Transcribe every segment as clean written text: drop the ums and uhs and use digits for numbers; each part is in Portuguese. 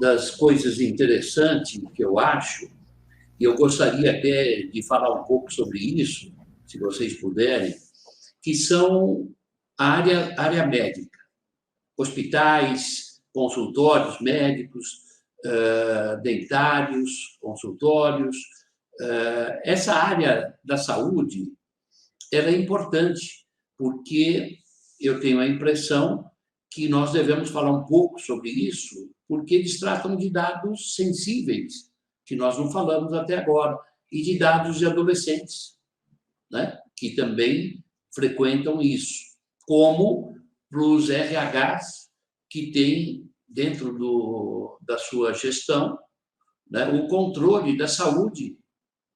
das coisas interessantes que eu acho, e eu gostaria até de falar um pouco sobre isso, se vocês puderem, que são a área médica, hospitais, consultórios médicos, dentários, consultórios. Essa área da saúde ela é importante, porque eu tenho a impressão que nós devemos falar um pouco sobre isso, porque eles tratam de dados sensíveis, que nós não falamos até agora, e de dados de adolescentes, né? Que também frequentam isso, como para os RHs que têm dentro da sua gestão, né, o controle da saúde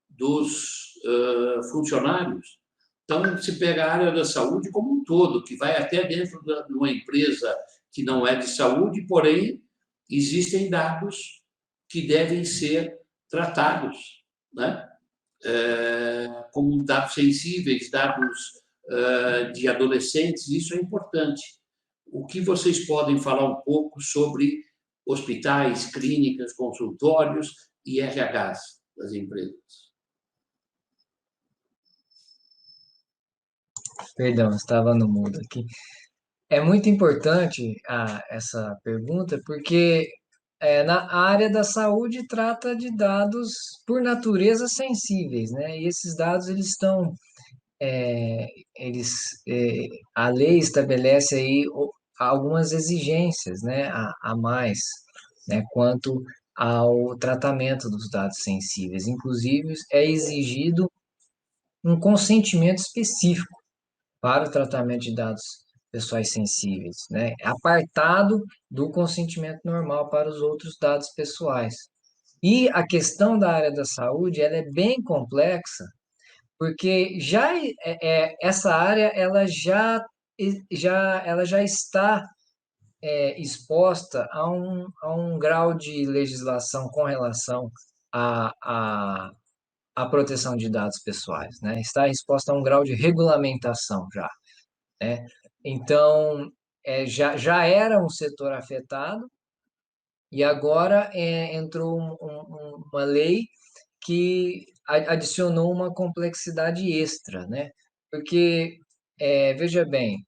dos funcionários. Então, se pega a área da saúde como um todo, que vai até dentro de uma empresa que não é de saúde, porém, existem dados que devem ser tratados, né? Como dados sensíveis, dados de adolescentes, isso é importante. O que vocês podem falar um pouco sobre hospitais, clínicas, consultórios e RHs das empresas? Perdão, estava no mudo aqui. É muito importante essa pergunta, porque na área da saúde trata de dados por natureza sensíveis, né? E esses dados eles estão, é, eles, a lei estabelece aí algumas exigências, né, a mais, né, quanto ao tratamento dos dados sensíveis. Inclusive, é exigido um consentimento específico para o tratamento de dados pessoais sensíveis, né? Apartado do consentimento normal para os outros dados pessoais. E a questão da área da saúde, ela é bem complexa, porque essa área ela já está exposta a um grau de legislação com relação à, à proteção de dados pessoais, né? Está exposta a um grau de regulamentação já, né? Então, já era um setor afetado e agora entrou uma lei que adicionou uma complexidade extra, né? Porque, veja bem,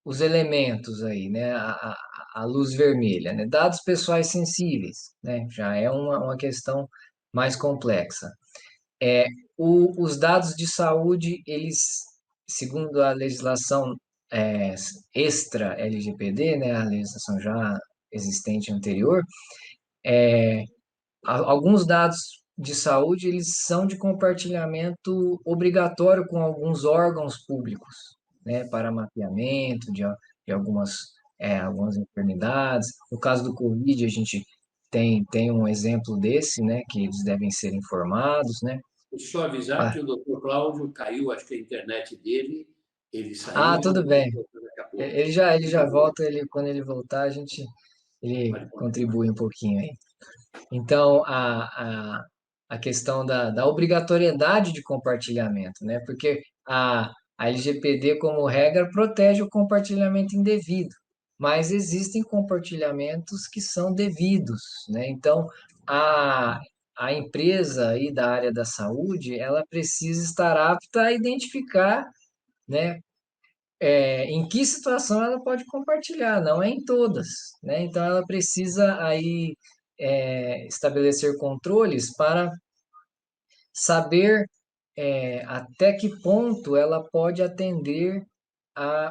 os elementos aí, né? A luz vermelha, né? Dados pessoais sensíveis, né? Já é uma questão mais complexa. É, os dados de saúde, eles, segundo a legislação é, extra-LGPD, né, a legislação já existente anterior, alguns dados de saúde, eles são de compartilhamento obrigatório com alguns órgãos públicos, né, para mapeamento de algumas enfermidades. No caso do Covid, a gente tem um exemplo desse, né, que eles devem ser informados, né. Deixa eu avisar que o doutor Cláudio caiu, acho que a internet dele, ele Ah, saiu, tudo bem. daqui a pouco. Ele já volta, quando ele voltar, ele Pode continuar. contribui um pouquinho aí. Então, a questão da obrigatoriedade de compartilhamento, né? Porque a LGPD, como regra, protege o compartilhamento indevido, mas existem compartilhamentos que são devidos, né? Então, a, a empresa aí da área da saúde, ela precisa estar apta a identificar, né, em que situação ela pode compartilhar, não é em todas, né? Então ela precisa aí estabelecer controles para saber até que ponto ela pode atender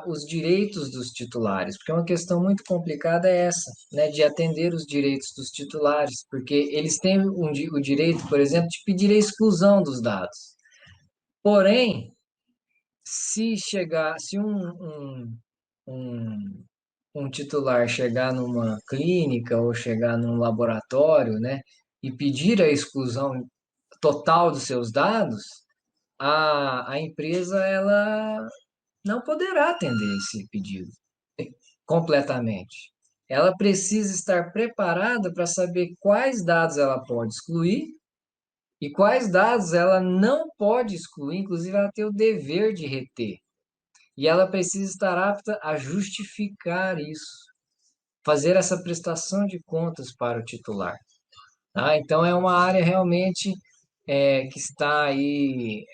os direitos dos titulares, porque uma questão muito complicada é essa, né, de atender os direitos dos titulares, porque eles têm o direito, por exemplo, de pedir a exclusão dos dados. Porém, se um, um titular chegar numa clínica ou chegar num laboratório, né, e pedir a exclusão total dos seus dados, a empresa ela não poderá atender esse pedido completamente. Ela precisa estar preparada para saber quais dados ela pode excluir e quais dados ela não pode excluir, inclusive ela tem o dever de reter. E ela precisa estar apta a justificar isso. fazer essa prestação de contas para o titular. Tá? Então, é uma área realmente que está aí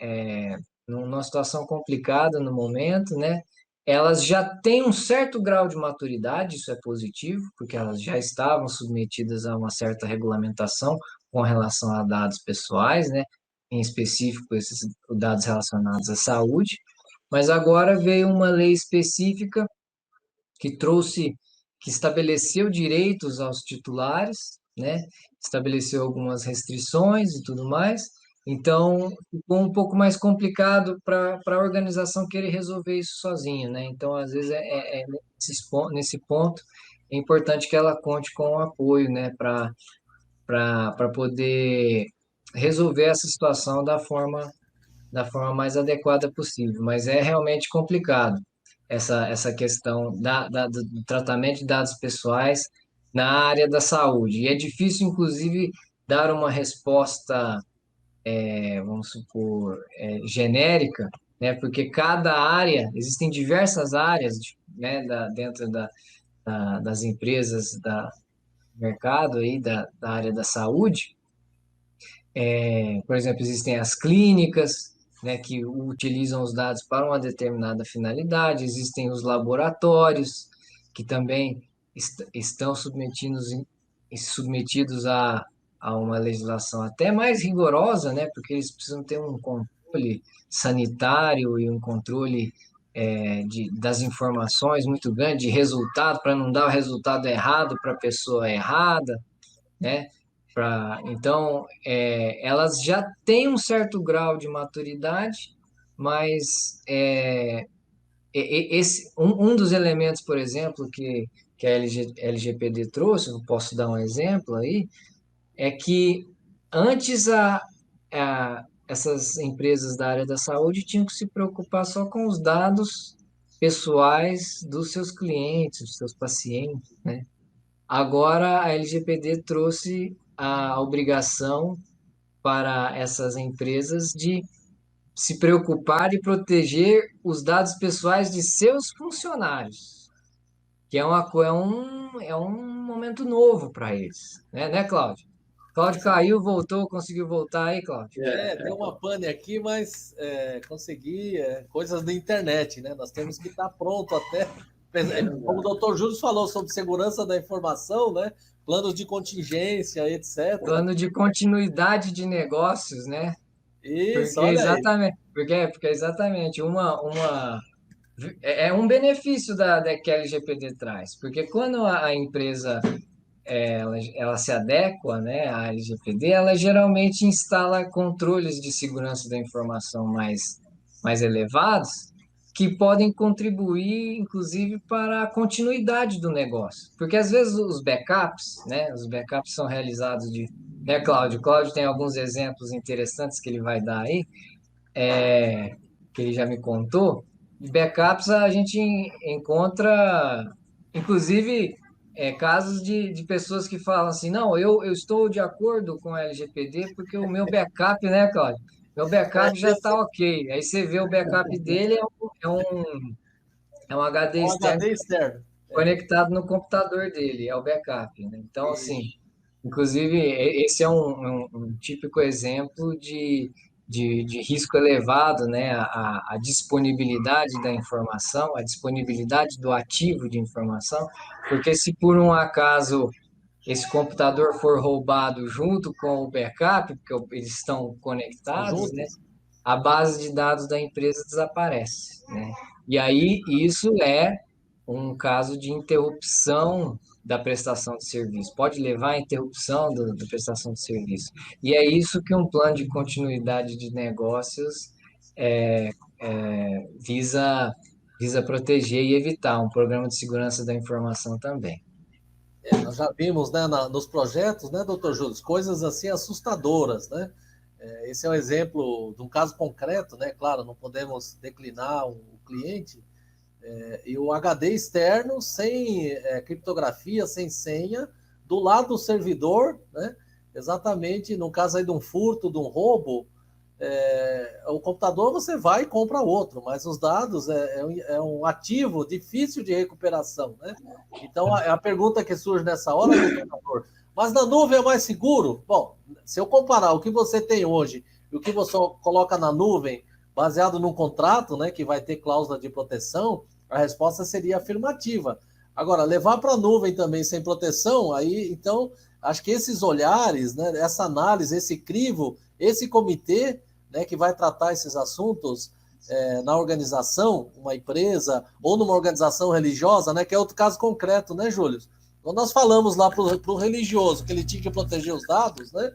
numa situação complicada no momento, né? Elas já têm um certo grau de maturidade, isso é positivo, porque elas já estavam submetidas a uma certa regulamentação com relação a dados pessoais, né? Em específico, esses dados relacionados à saúde, mas agora veio uma lei específica que trouxe, que estabeleceu direitos aos titulares, né? Estabeleceu algumas restrições e tudo mais. Então, ficou um pouco mais complicado para a organização querer resolver isso sozinha, né? Então, às vezes, nesse ponto, é importante que ela conte com o apoio, né? Para poder resolver essa situação da forma mais adequada possível. Mas é realmente complicado essa questão do tratamento de dados pessoais na área da saúde. E é difícil, inclusive, dar uma resposta, vamos supor, genérica, né? Porque cada área, existem diversas áreas, né, dentro das empresas, mercado aí, da área da saúde. Por exemplo, existem as clínicas, né, que utilizam os dados para uma determinada finalidade, existem os laboratórios, que também estão submetidos a uma legislação até mais rigorosa, né, porque eles precisam ter um controle sanitário e um controle das informações muito grande, de resultado, para não dar o resultado errado para a pessoa errada, né? Então, elas já têm um certo grau de maturidade, mas um dos elementos, por exemplo, que a LGPD trouxe, eu posso dar um exemplo aí, é que antes essas empresas da área da saúde tinham que se preocupar só com os dados pessoais dos seus clientes, dos seus pacientes, né? Agora, a LGPD trouxe a obrigação para essas empresas de se preocupar e proteger os dados pessoais de seus funcionários, que é um momento novo para eles, né, Cláudio? Cláudio caiu, voltou, conseguiu voltar aí, Cláudio? Deu uma pane aqui, mas consegui coisas da internet, né? Nós temos que estar pronto até. Como o doutor Júlio falou sobre segurança da informação, né? Planos de contingência, etc. Plano de continuidade de negócios, né? Isso, Porque olha aí. exatamente, porque exatamente é um benefício que a LGPD traz, porque quando a empresa ela se adequa, né, à LGPD, ela geralmente instala controles de segurança da informação mais elevados, que podem contribuir, inclusive, para a continuidade do negócio. Porque, às vezes, os backups são realizados né, Cláudio? Cláudio tem alguns exemplos interessantes que ele vai dar aí, que ele já me contou. De backups a gente encontra, inclusive, casos de pessoas que falam assim, não, eu estou de acordo com a LGPD porque o meu backup, né, Cláudio? Meu backup já está ok. Aí você vê o backup dele é um HD Um externo HD externo. conectado no computador dele, é o backup, né? Então, assim, Isso. inclusive, esse é um típico exemplo de risco elevado, né? A disponibilidade da informação, a disponibilidade do ativo de informação, porque se por um acaso esse computador for roubado junto com o backup, porque eles estão conectados, né? Juntos. A base de dados da empresa desaparece, né? E aí isso é um caso de interrupção da prestação de serviço, pode levar à interrupção da prestação de serviço. E é isso que um plano de continuidade de negócios visa proteger e evitar, um programa de segurança da informação também. Nós já vimos, né, nos projetos, né, doutor Júlio, coisas assim assustadoras, né? Esse é um exemplo de um caso concreto, né? Claro, não podemos declinar o cliente, e o HD externo sem criptografia, sem senha, do lado do servidor, né? Exatamente, no caso aí de um furto, de um roubo, o computador você vai e compra outro, mas os dados é um ativo difícil de recuperação, né? Então, a pergunta que surge nessa hora, doutor, mas na nuvem é mais seguro? Bom, se eu comparar o que você tem hoje e o que você coloca na nuvem, baseado num contrato, né, que vai ter cláusula de proteção, a resposta seria afirmativa. Agora, levar para a nuvem também sem proteção, aí, então, acho que esses olhares, né, essa análise, esse crivo, esse comitê, né, que vai tratar esses assuntos na organização, uma empresa, ou numa organização religiosa, né, que é outro caso concreto, né, Júlio? Quando nós falamos lá para o religioso que ele tinha que proteger os dados, né,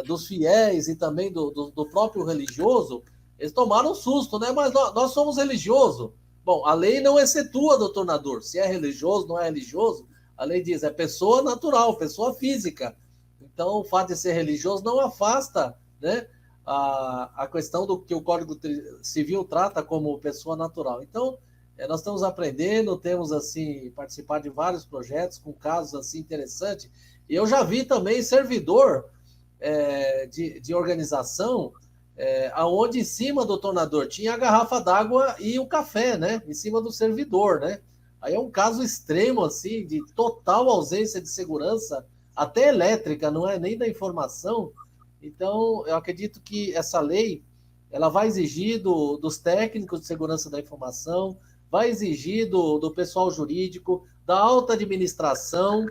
dos fiéis e também do próprio religioso, eles tomaram um susto, né? Mas nós somos religiosos. Bom, a lei não excetua, doutor Nador, se é religioso, não é religioso, a lei diz, é pessoa natural, pessoa física. Então, o fato de ser religioso não afasta, né, a questão do que o Código Civil trata como pessoa natural. Então, nós estamos aprendendo, temos, assim, participado de vários projetos com casos, assim, interessantes. E eu já vi também servidor de organização aonde em cima do tornador tinha a garrafa d'água e o café, né? Em cima do servidor, né? Aí é um caso extremo, assim, de total ausência de segurança, até elétrica, não é nem da informação. Então, eu acredito que essa lei, ela vai exigir dos técnicos de segurança da informação, vai exigir do pessoal jurídico, da alta administração.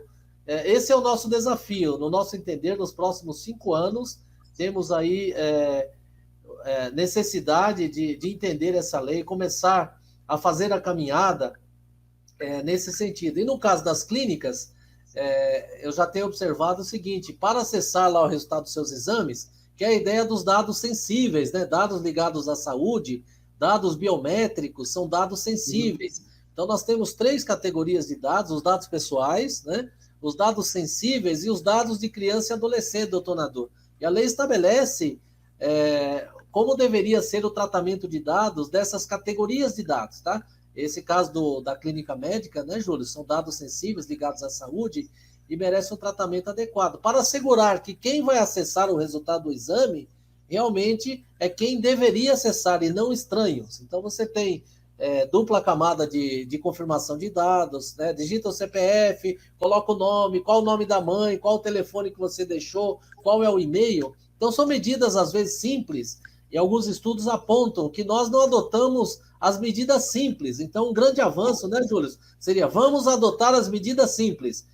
Esse é o nosso desafio, no nosso entender, nos próximos 5 anos, temos aí necessidade de entender essa lei, começar a fazer a caminhada nesse sentido. E no caso das clínicas, eu já tenho observado o seguinte, para acessar lá o resultado dos seus exames, que é a ideia dos dados sensíveis, né? Dados ligados à saúde, dados biométricos, são dados sensíveis. Então, nós temos 3 categorias de dados, os dados pessoais, né? Os dados sensíveis e os dados de criança e adolescente, doutor Nador. E a lei estabelece como deveria ser o tratamento de dados dessas categorias de dados, tá? Esse caso da clínica médica, né, Júlio? São dados sensíveis ligados à saúde e merecem um tratamento adequado, para assegurar que quem vai acessar o resultado do exame realmente é quem deveria acessar e não estranhos. Então, você tem dupla camada de confirmação de dados, né? Digita o CPF, coloca o nome, qual o nome da mãe, qual o telefone que você deixou, qual é o e-mail. Então, são medidas, às vezes, simples, e alguns estudos apontam que nós não adotamos as medidas simples. Então, um grande avanço, né, Júlio? Seria, vamos adotar as medidas simples.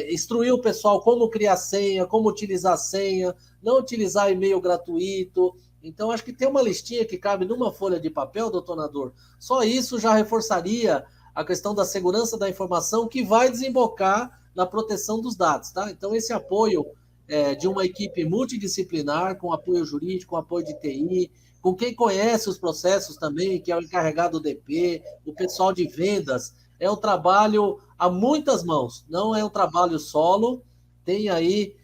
Instruir o pessoal como criar senha, como utilizar senha, não utilizar e-mail gratuito. Então, acho que tem uma listinha que cabe numa folha de papel, doutor Nador. Só isso já reforçaria a questão da segurança da informação, que vai desembocar na proteção dos dados, tá? Então, esse apoio de uma equipe multidisciplinar, com apoio jurídico, com apoio de TI, com quem conhece os processos também, que é o encarregado do DP, o pessoal de vendas, é um trabalho a muitas mãos, não é um trabalho solo, tem aí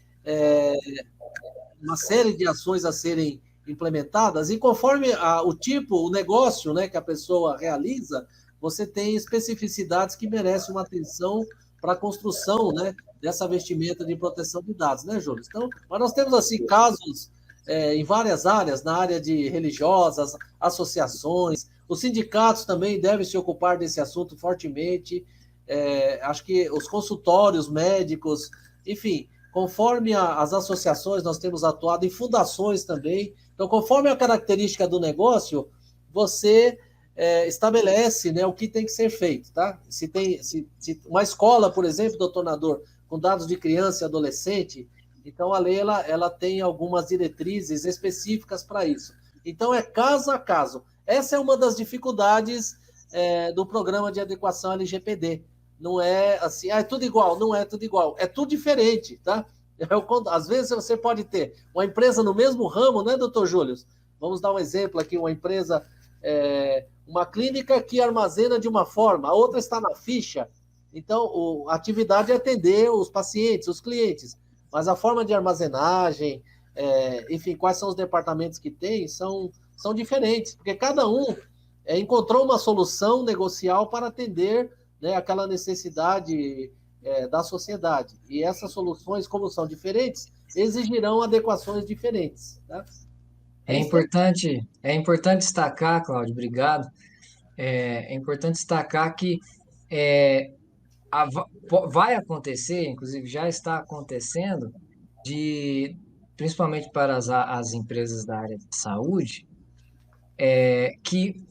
uma série de ações a serem implementadas, e conforme o tipo, o negócio, né, que a pessoa realiza, você tem especificidades que merecem uma atenção para a construção, né, dessa vestimenta de proteção de dados, né, Júlio? Então, mas nós temos, assim, casos em várias áreas, na área de religiosas, associações, os sindicatos também devem se ocupar desse assunto fortemente, acho que os consultórios médicos, enfim, conforme as associações, nós temos atuado em fundações também. Então, conforme a característica do negócio, você estabelece, né, o que tem que ser feito, tá? Se uma escola, por exemplo, doutor Nador, com dados de criança e adolescente, então a lei ela tem algumas diretrizes específicas para isso. Então, é caso a caso. Essa é uma das dificuldades do programa de adequação LGPD. Não é assim, é tudo igual, não é tudo igual, é tudo diferente, tá? Às vezes você pode ter uma empresa no mesmo ramo, né, doutor Júlio? Vamos dar um exemplo aqui, uma empresa, uma clínica que armazena de uma forma, a outra está na ficha, então a atividade é atender os pacientes, os clientes, mas a forma de armazenagem, enfim, quais são os departamentos que tem, são diferentes, porque cada um encontrou uma solução negocial para atender, né, aquela necessidade da sociedade. E essas soluções, como são diferentes, exigirão adequações diferentes. Tá? É importante destacar, Cláudio, obrigado. É importante destacar que é, vai acontecer, inclusive já está acontecendo, de, principalmente para as empresas da área de saúde, que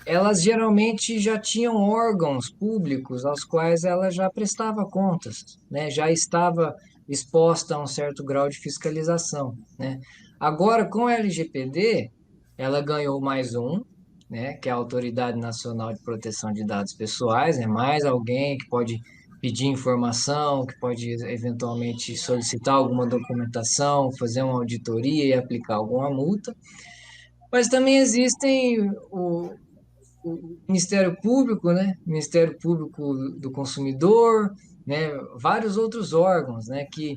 elas geralmente já tinham órgãos públicos aos quais ela já prestava contas, né? Já estava exposta a um certo grau de fiscalização, né? Agora, com a LGPD, ela ganhou mais um, né? Que é a Autoridade Nacional de Proteção de Dados Pessoais, é mais alguém que pode pedir informação, que pode eventualmente solicitar alguma documentação, fazer uma auditoria e aplicar alguma multa. Mas também existem o Ministério Público, né? Ministério Público do Consumidor, né? Vários outros órgãos, né? Que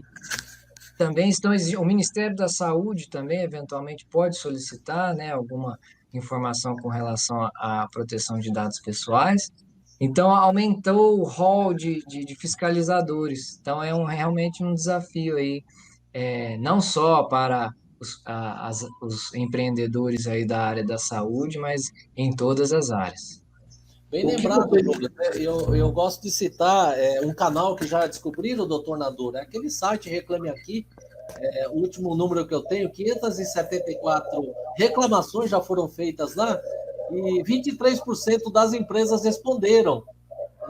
também estão exigindo. O Ministério da Saúde também, eventualmente, pode solicitar, né? Alguma informação com relação à proteção de dados pessoais. Então, aumentou o rol de fiscalizadores. Então, realmente um desafio aí, não só para os empreendedores aí da área da saúde, mas em todas as áreas. Bem O que lembrado, você... Júlio, né? Eu gosto de citar um canal que já descobriram, doutor Nadur, é aquele site Reclame Aqui, o último número que eu tenho, 574 reclamações já foram feitas lá e 23% das empresas responderam.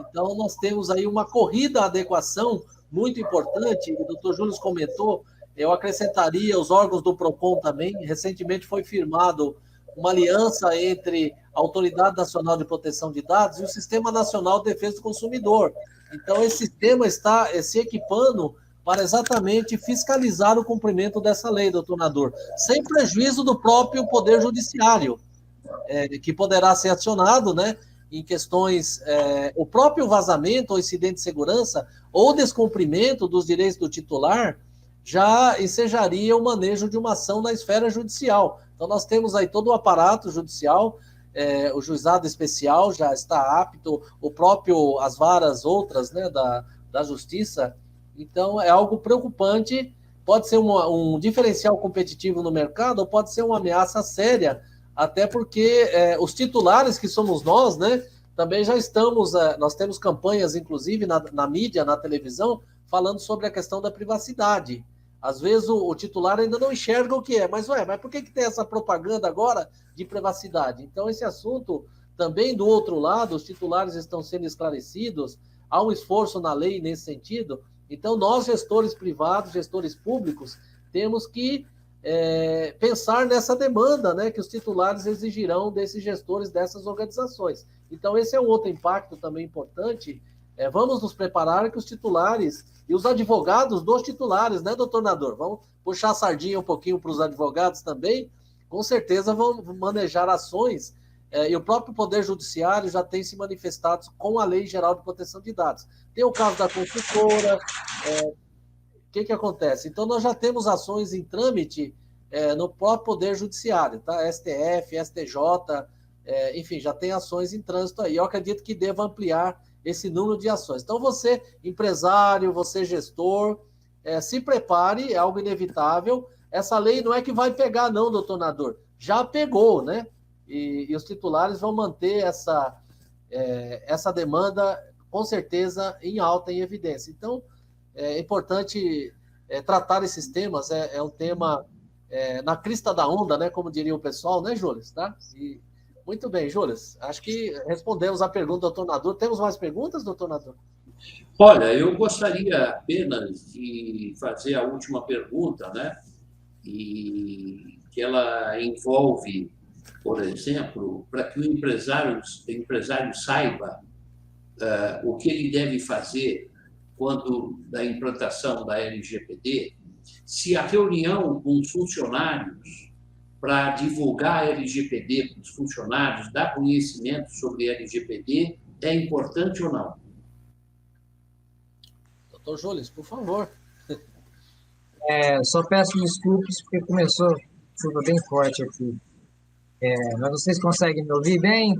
Então, nós temos aí uma corrida à adequação muito importante, o doutor Júlio comentou, eu acrescentaria os órgãos do PROCON também, recentemente foi firmado uma aliança entre a Autoridade Nacional de Proteção de Dados e o Sistema Nacional de Defesa do Consumidor. Então, esse sistema está se equipando para exatamente fiscalizar o cumprimento dessa lei, doutor Nadur, sem prejuízo do próprio Poder Judiciário, que poderá ser acionado, né, em questões, o próprio vazamento ou incidente de segurança ou descumprimento dos direitos do titular já ensejaria o manejo de uma ação na esfera judicial. Então, nós temos aí todo o aparato judicial, o juizado especial já está apto, as varas outras, né, da justiça. Então, é algo preocupante, pode ser um diferencial competitivo no mercado ou pode ser uma ameaça séria, até porque os titulares que somos nós, né, também já estamos, nós temos campanhas, inclusive, na mídia, na televisão, falando sobre a questão da privacidade. Às vezes o titular ainda não enxerga o que é, mas por que tem essa propaganda agora de privacidade? Então, esse assunto também do outro lado, os titulares estão sendo esclarecidos, há um esforço na lei nesse sentido. Então, nós, gestores privados, gestores públicos, temos que pensar nessa demanda, né, que os titulares exigirão desses gestores dessas organizações. Então, esse é um outro impacto também importante. Vamos nos preparar que os titulares e os advogados dos titulares, né, doutor Nadur? Vamos puxar a sardinha um pouquinho para os advogados também, com certeza vão manejar ações, e o próprio Poder Judiciário já tem se manifestado com a Lei Geral de Proteção de Dados. Tem o caso da construtora, o que acontece? Então, nós já temos ações em trâmite no próprio Poder Judiciário, tá? STF, STJ, enfim, já tem ações em trânsito aí. Eu acredito que deva ampliar esse número de ações. Então, você, empresário, você, gestor, se prepare, é algo inevitável. Essa lei não é que vai pegar, não, doutor Nadur. Já pegou, né? E os titulares vão manter essa demanda, com certeza, em alta, em evidência. Então, é importante tratar esses temas, é um tema na crista da onda, né? Como diria o pessoal, né, Júlio? Tá? E, muito bem, Júlio. Acho que respondemos a pergunta do doutor Nadur. Temos mais perguntas, doutor Nadur? Olha, eu gostaria apenas de fazer a última pergunta, né? E que ela envolve, por exemplo, para que o empresário saiba o que ele deve fazer quando da implantação da LGPD, se a reunião com os funcionários para divulgar a LGPD para os funcionários, dar conhecimento sobre a LGPD, é importante ou não? Doutor Júlio, por favor. Só peço desculpas porque começou chuva bem forte aqui. Mas vocês conseguem me ouvir bem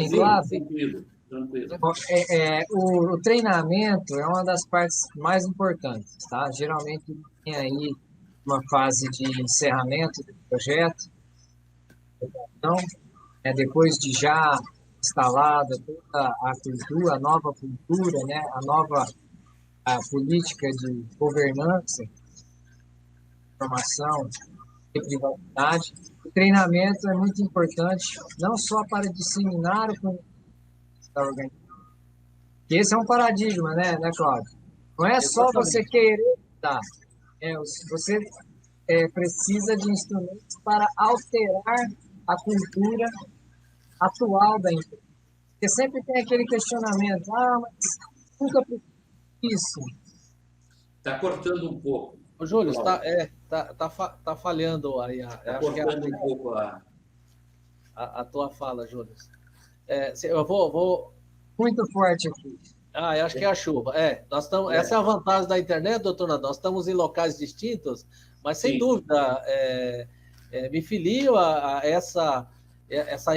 claro? Tranquilo, tranquilo. O treinamento é uma das partes mais importantes, tá? Geralmente tem aí uma fase de encerramento do projeto, Então, depois de já instalada toda a cultura, a nova cultura, né, a política de governança, informação e privacidade, o treinamento é muito importante, não só para disseminar o conhecimento da organização. Esse é um paradigma, né, Cláudio? Não é só você querer dar, você precisa de instrumentos para alterar a cultura atual da empresa. Porque sempre tem aquele questionamento, mas nunca precisou isso. Está cortando um pouco. Ô, Júlio, tá falhando aí. Está cortando um pouco a tua fala, Júlio. Eu vou... Muito forte aqui. Eu acho que é a chuva. Essa é a vantagem da internet, doutor Nando. Nós estamos em locais distintos, mas sem dúvida, me filio a essa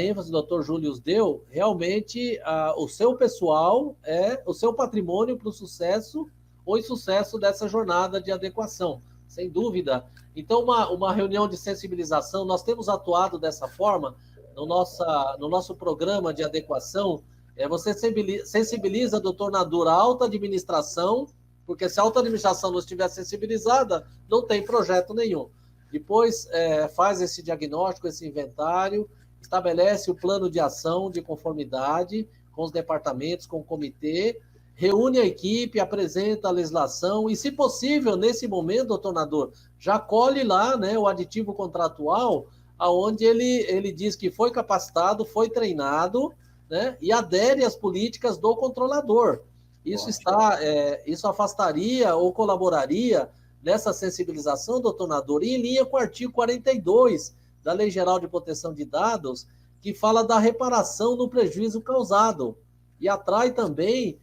ênfase que o doutor Júlio deu. Realmente, o seu pessoal é o seu patrimônio para o sucesso ou insucesso dessa jornada de adequação, sem dúvida. Então, uma reunião de sensibilização, nós temos atuado dessa forma no nosso programa de adequação. Você sensibiliza, doutor Nadur, a alta administração, porque se a alta administração não estiver sensibilizada, não tem projeto nenhum. Depois faz esse diagnóstico, esse inventário, estabelece o plano de ação de conformidade com os departamentos, com o comitê, reúne a equipe, apresenta a legislação e, se possível, nesse momento, doutor Nadur, já colhe lá, né, o aditivo contratual, onde ele diz que foi capacitado, foi treinado, né, e adere às políticas do controlador. Isso afastaria ou colaboraria nessa sensibilização, doutor Nadur, em linha com o artigo 42 da Lei Geral de Proteção de Dados, que fala da reparação do prejuízo causado, e atrai também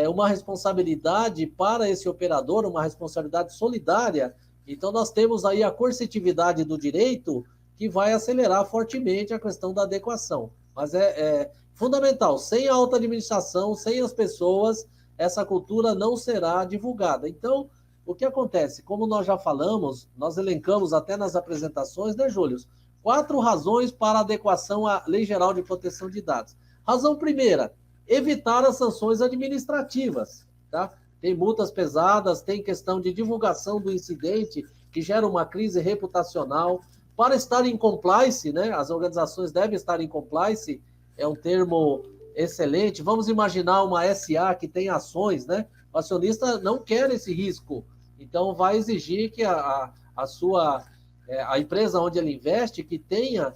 uma responsabilidade para esse operador, uma responsabilidade solidária. Então, nós temos aí a coercitividade do direito, que vai acelerar fortemente a questão da adequação. Mas é fundamental, sem a alta administração, sem as pessoas, essa cultura não será divulgada. Então, o que acontece? Como nós já falamos, nós elencamos até nas apresentações, né, Júlio? 4 razões para adequação à Lei Geral de Proteção de Dados. Razão primeira, evitar as sanções administrativas, tá? Tem multas pesadas, tem questão de divulgação do incidente, que gera uma crise reputacional. Para estar em compliance, né? As organizações devem estar em compliance, é um termo excelente. Vamos imaginar uma SA que tem ações, né? O acionista não quer esse risco, então vai exigir que a empresa onde ele investe que tenha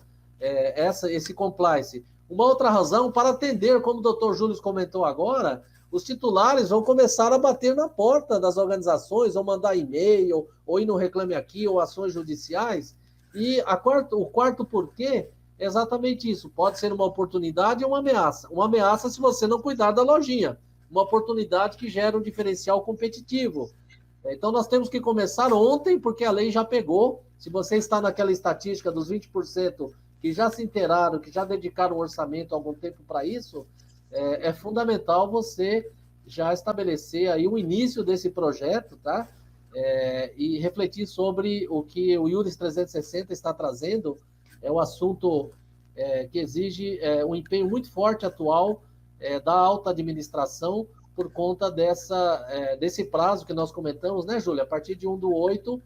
esse compliance. Uma outra razão, para atender, como o doutor Júlio comentou agora, os titulares vão começar a bater na porta das organizações, ou mandar e-mail, ou ir no Reclame Aqui, ou ações judiciais. E o quarto porquê é exatamente isso. Pode ser uma oportunidade ou uma ameaça. Uma ameaça se você não cuidar da lojinha. Uma oportunidade que gera um diferencial competitivo. Então, nós temos que começar ontem, porque a lei já pegou. Se você está naquela estatística dos 20% que já se inteiraram, que já dedicaram um orçamento há algum tempo para isso, é fundamental você já estabelecer aí o início desse projeto, tá? E refletir sobre o que o IURIS 360 está trazendo, é um assunto que exige um empenho muito forte atual da alta administração por conta desse prazo que nós comentamos, né, Júlia? A partir de 1/8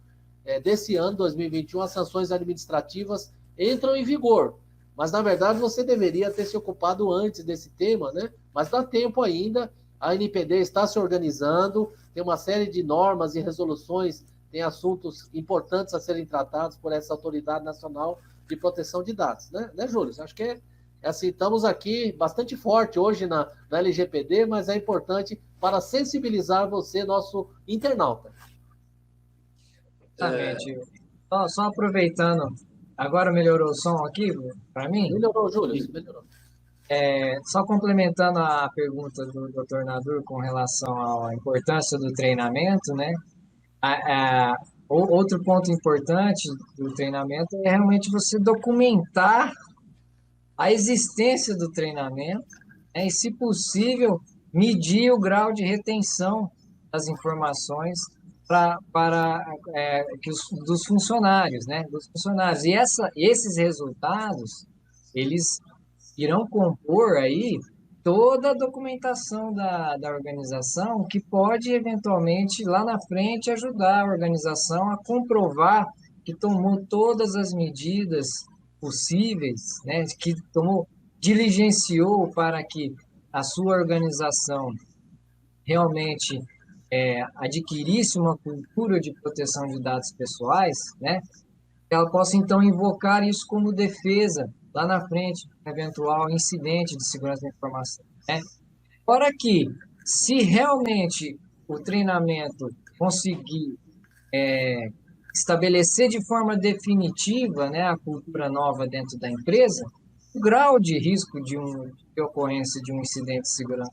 desse ano, 2021, as sanções administrativas entram em vigor. Mas, na verdade, você deveria ter se ocupado antes desse tema, né? Mas dá tempo ainda, a NPD está se organizando, tem uma série de normas e resoluções, tem assuntos importantes a serem tratados por essa Autoridade Nacional de Proteção de Dados, né, Júlio? Acho que é assim, estamos aqui bastante forte hoje na LGPD, mas é importante para sensibilizar você, nosso internauta. Exatamente. Só aproveitando, agora melhorou o som aqui para mim? Melhorou, Júlio, melhorou. Só complementando a pergunta do Dr. Nadur com relação à importância do treinamento, né? Outro ponto importante do treinamento é realmente você documentar a existência do treinamento, né? E, se possível, medir o grau de retenção das informações dos funcionários, né? Dos funcionários. E esses resultados, eles irão compor aí toda a documentação da organização que pode, eventualmente, lá na frente, ajudar a organização a comprovar que tomou todas as medidas possíveis, né? Que diligenciou para que a sua organização realmente adquirisse uma cultura de proteção de dados pessoais, né? Ela possa então invocar isso como defesa lá na frente, um eventual incidente de segurança da informação, né? Fora que, se realmente o treinamento conseguir estabelecer de forma definitiva, né, a cultura nova dentro da empresa, o grau de risco de ocorrência de um incidente de segurança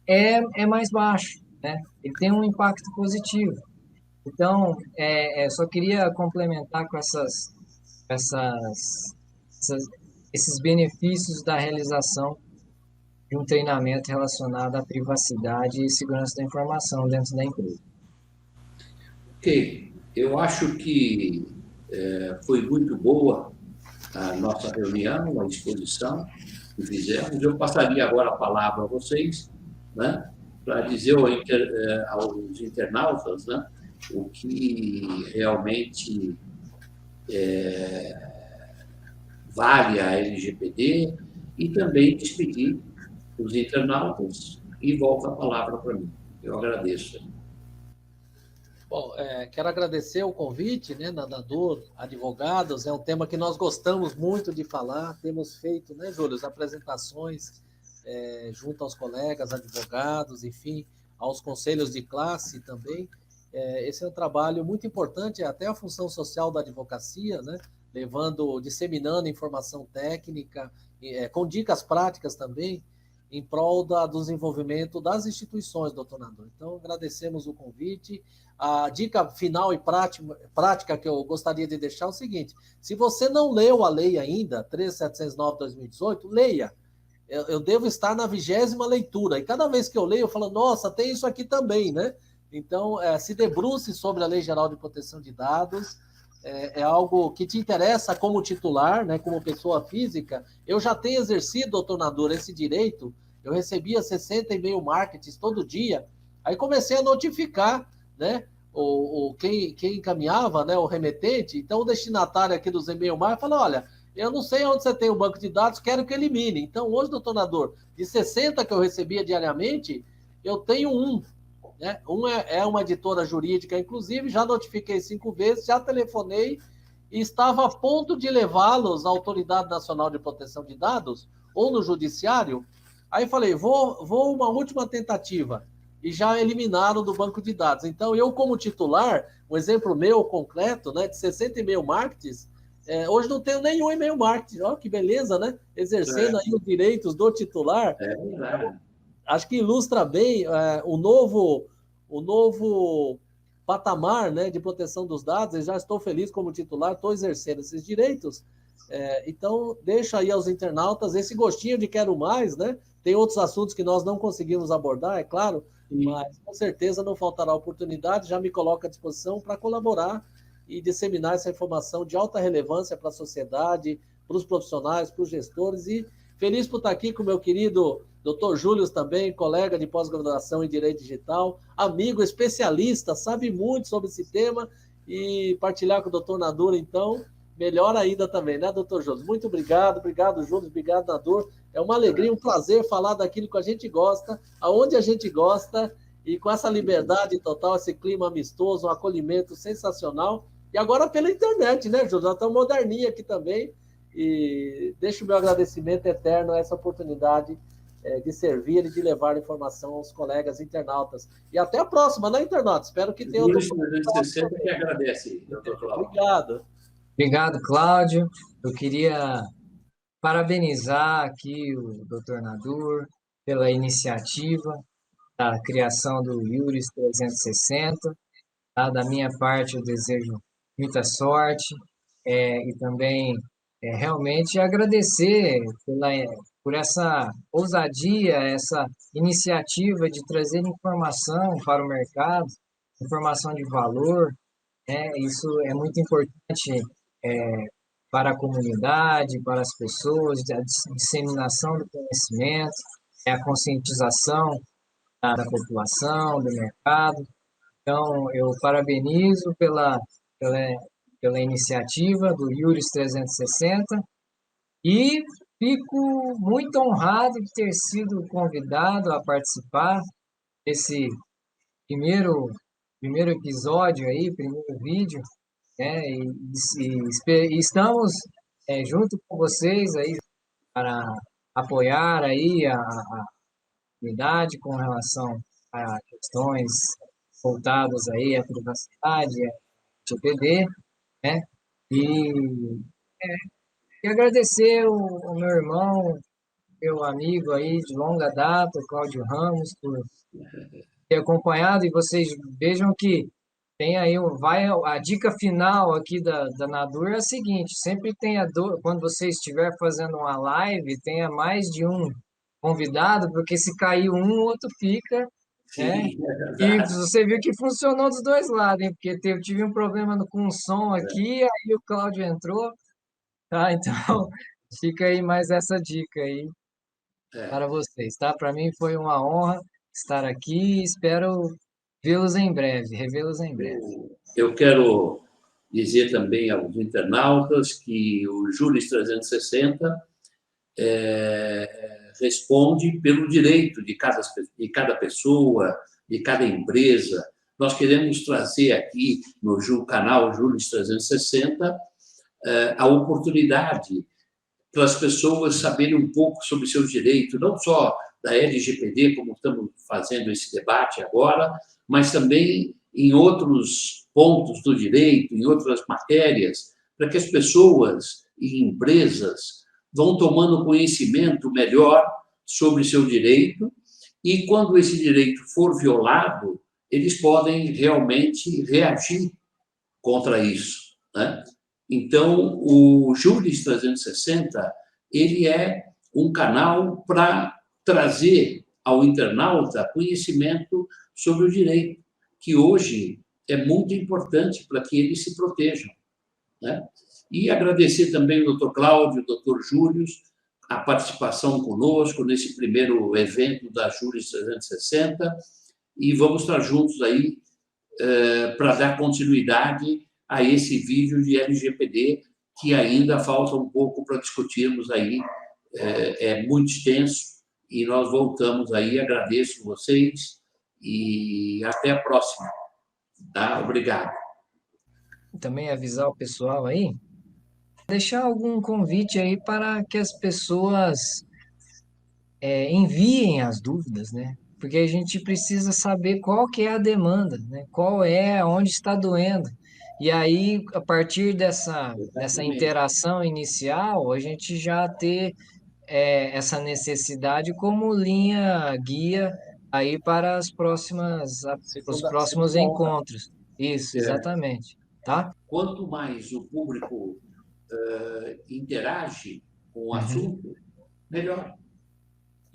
é mais baixo, né? Ele tem um impacto positivo. Então, só queria complementar com essas, esses benefícios da realização de um treinamento relacionado à privacidade e segurança da informação dentro da empresa. Ok, eu acho que foi muito boa a nossa reunião, a exposição que fizemos. Eu passaria agora a palavra a vocês, né, para dizer aos internautas, né, o que realmente vale a LGPD e também despedir os internautas e volta a palavra para mim. Eu agradeço. Bom, quero agradecer o convite, né, nadador, advogados, é um tema que nós gostamos muito de falar, temos feito, né, Júlio, as apresentações junto aos colegas, advogados, enfim, aos conselhos de classe também. Esse é um trabalho muito importante, até a função social da advocacia, né, disseminando informação técnica, com dicas práticas também, em prol do desenvolvimento das instituições, doutor Nador. Então, agradecemos o convite. A dica final e prática que eu gostaria de deixar é o seguinte: se você não leu a lei ainda, 13.709/2018, leia. Eu devo estar na 20ª leitura, e cada vez que eu leio, eu falo, nossa, tem isso aqui também, né? Então, se debruce sobre a Lei Geral de Proteção de Dados, é algo que te interessa como titular, né, como pessoa física. Eu já tenho exercido, doutor Nador, esse direito. Eu recebia 60 e-mail marketings todo dia. Aí comecei a notificar, né, quem encaminhava, né, o remetente. Então, o destinatário aqui dos e-mail marketings falou, olha, eu não sei onde você tem o banco de dados, quero que elimine. Então, hoje, doutor Nador, de 60 que eu recebia diariamente, eu tenho um. Né? É uma editora jurídica, inclusive, já notifiquei 5 vezes, já telefonei e estava a ponto de levá-los à Autoridade Nacional de Proteção de Dados ou no Judiciário. Aí falei, vou uma última tentativa. E já eliminaram do banco de dados. Então, eu como titular, um exemplo meu concreto, né, de 60 e-mail marketings, hoje não tenho nenhum e-mail marketing. Olha que beleza, né? Exercendo aí os direitos do titular. Acho que ilustra bem o novo patamar, né, de proteção dos dados. Eu já estou feliz como titular, estou exercendo esses direitos. Então, deixa aí aos internautas esse gostinho de quero mais, né? Tem outros assuntos que nós não conseguimos abordar, é claro, mas com certeza não faltará oportunidade. Já me coloco à disposição para colaborar e disseminar essa informação de alta relevância para a sociedade, para os profissionais, para os gestores. E feliz por estar aqui com o meu querido Dr. Júlio também, colega de pós-graduação em Direito Digital, amigo, especialista, sabe muito sobre esse tema, e partilhar com o Dr. Nador, então, melhor ainda também, né, Dr. Júlio? Muito obrigado, Júlio, obrigado, Nador. É uma alegria, um prazer falar daquilo que a gente gosta, aonde a gente gosta, e com essa liberdade total, esse clima amistoso, um acolhimento sensacional. E agora pela internet, né, Júlio? Nós estamos moderninha aqui também, e deixo o meu agradecimento eterno a essa oportunidade de servir e de levar informação aos colegas internautas. E até a próxima, né, internauta? Espero que tenha outro. 360 que agradece, doutor Cláudio. Obrigado. Obrigado, Cláudio. Eu queria parabenizar aqui o Dr. Nador pela iniciativa da criação do Iuris 360. Tá? Da minha parte, eu desejo muita sorte e também realmente agradecer por essa ousadia, essa iniciativa de trazer informação para o mercado, informação de valor, né? Isso é muito importante para a comunidade, para as pessoas, a disseminação do conhecimento, a conscientização da população, do mercado. Então, eu parabenizo pela, pela iniciativa do Iuris 360 e fico muito honrado de ter sido convidado a participar desse primeiro episódio aí, primeiro vídeo, né? E estamos junto com vocês aí para apoiar aí a comunidade com relação a questões voltadas aí à privacidade, à LGPD, né? E, e agradecer o meu irmão, meu amigo aí de longa data, o Cláudio Ramos, por ter acompanhado, e vocês vejam que tem aí, a dica final aqui da Nadur é a seguinte, sempre quando você estiver fazendo uma live, tenha mais de um convidado, porque se cair um, o outro fica, né? Sim, é E verdade. você viu que funcionou dos dois lados, hein? Porque eu tive um problema com o som aqui, aí o Cláudio entrou, tá? Então, fica aí mais essa dica aí É. para vocês, tá? Para mim foi uma honra estar aqui e espero vê-los em breve, revê-los em breve. Eu quero dizer também aos internautas que o Juris 360 responde pelo direito de cada pessoa, de cada empresa. Nós queremos trazer aqui no canal Juris 360 a oportunidade para as pessoas saberem um pouco sobre seus direitos, não só da LGPD, como estamos fazendo esse debate agora, mas também em outros pontos do direito, em outras matérias, para que as pessoas e empresas vão tomando conhecimento melhor sobre seu direito e, quando esse direito for violado, eles podem realmente reagir contra isso, né? Então, o Juris 360, ele é um canal para trazer ao internauta conhecimento sobre o direito, que hoje é muito importante para que eles se protejam, né? E agradecer também ao Dr. Cláudio, ao Dr. Júlio, a participação conosco nesse primeiro evento da Juris 360, e vamos estar juntos aí para dar continuidade a esse vídeo de LGPD, que ainda falta um pouco para discutirmos aí, é muito extenso, e nós voltamos aí, agradeço vocês, e até a próxima, tá? Obrigado. Também avisar o pessoal aí, deixar algum convite aí para que as pessoas enviem as dúvidas, né? Porque a gente precisa saber qual que é a demanda, né? Qual é, onde está doendo. E aí, a partir dessa interação inicial, a gente já ter essa necessidade como linha guia aí para os próximos Segunda onda. encontros. Isso, exatamente. Tá? Quanto mais o público interage com o assunto, melhor.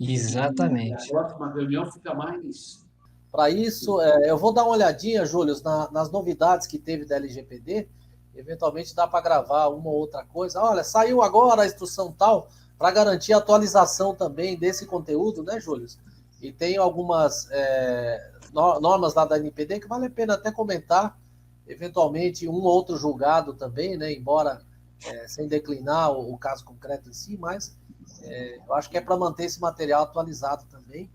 Exatamente. A próxima reunião fica mais... Para isso, eu vou dar uma olhadinha, Júlio, nas novidades que teve da LGPD. Eventualmente dá para gravar uma ou outra coisa. Olha, saiu agora a instrução tal, para garantir a atualização também desse conteúdo, né, Júlio? E tem algumas normas lá da NPD que vale a pena até comentar, eventualmente um ou outro julgado também, né, embora sem declinar o caso concreto em si, mas eu acho que é para manter esse material atualizado também.